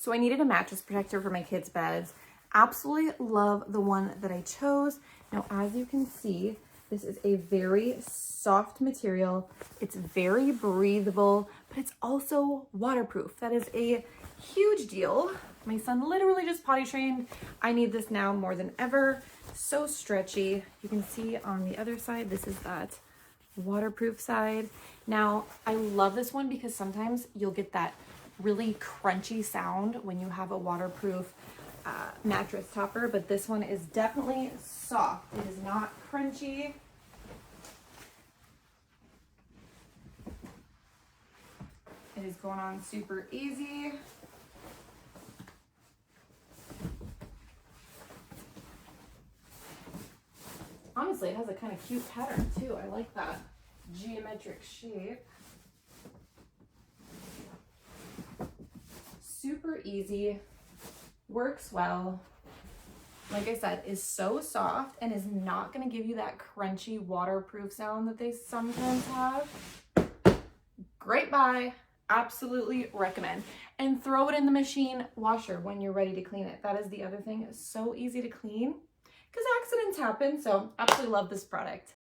So I needed a mattress protector for my kids' beds. Absolutely love the one that I chose. Now, as you can see, this is a very soft material. It's very breathable, but it's also waterproof. That is a huge deal. My son literally just potty trained. I need this now more than ever. So stretchy. You can see on the other side, this is that waterproof side. Now, I love this one because sometimes you'll get that really crunchy sound when you have a waterproof mattress topper, but this one is definitely soft. It is not crunchy. It is going on super easy. Honestly, it has a kind of cute pattern too. I like that geometric shape. Super easy, works well. Like I said, is so soft and is not going to give you that crunchy waterproof sound that they sometimes have. Great buy. Absolutely recommend. And throw it in the machine washer when you're ready to clean it. That is the other thing. It's so easy to clean because accidents happen. So absolutely love this product.